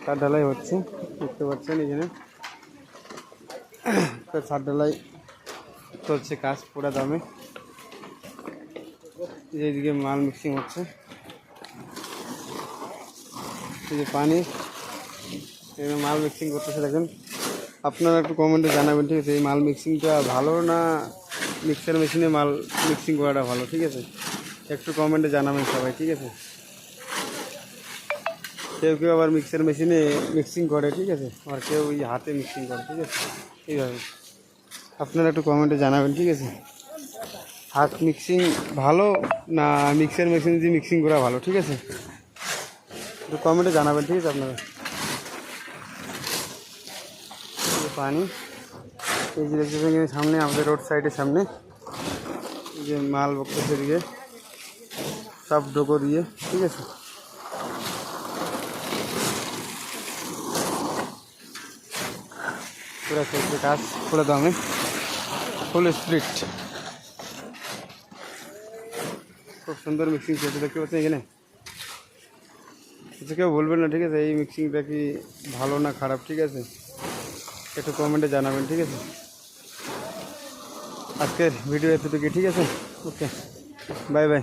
ছাদ ঢালাই হচ্ছে, দেখতে পাচ্ছেন এখানে ছাদ ঢালাই চলছে কাজ পুরা দামে। এইদিকে মাল মিক্সিং হচ্ছে, এই যে পানি এখানে মাল মিক্সিং করতেছে দেখেন। আপনারা একটু কমেন্টে জানাবেন, ঠিক আছে, এই মাল মিক্সিংটা ভালো না মিক্সার মেশিনে মাল মিক্সিং করাটা ভালো, ঠিক আছে? একটু কমেন্টে জানাবেন সবাই, ঠিক আছে? কেউ কেউ আবার মিক্সার মেশিনে মিক্সিং করে, ঠিক আছে, আর কেউ ওই হাতে মিক্সিং করে, ঠিক আছে? এইভাবে আপনারা একটু কমেন্টে জানাবেন, ঠিক আছে? হাত মিক্সিং ভালো না মিক্সার মেশিনে দিয়ে মিক্সিং করা ভালো, ঠিক আছে? একটু কমেন্টে জানাবেন, ঠিক আছে? আপনারা পানি এই যে দেখতেছেন সামনে আমাদের রোড সাইডের সামনে এই যে মাল বক্তব্য দিকে সব ডোকো দিয়ে, ঠিক আছে? পুরো চলছে কাজ পুরো দামে, ফুল স্পিড। খুব সুন্দর মিক্সিং চলছে, দেখতে পাচ্ছেন এখানে। কিছু কেউ বলবেন না, ঠিক আছে, এই মিক্সিংটা কি ভালো না খারাপ, ঠিক আছে? একটু কমেন্টে জানাবেন, ঠিক আছে? আজকের ভিডিও এতটুকু, ঠিক আছে? ওকে, বাই বাই।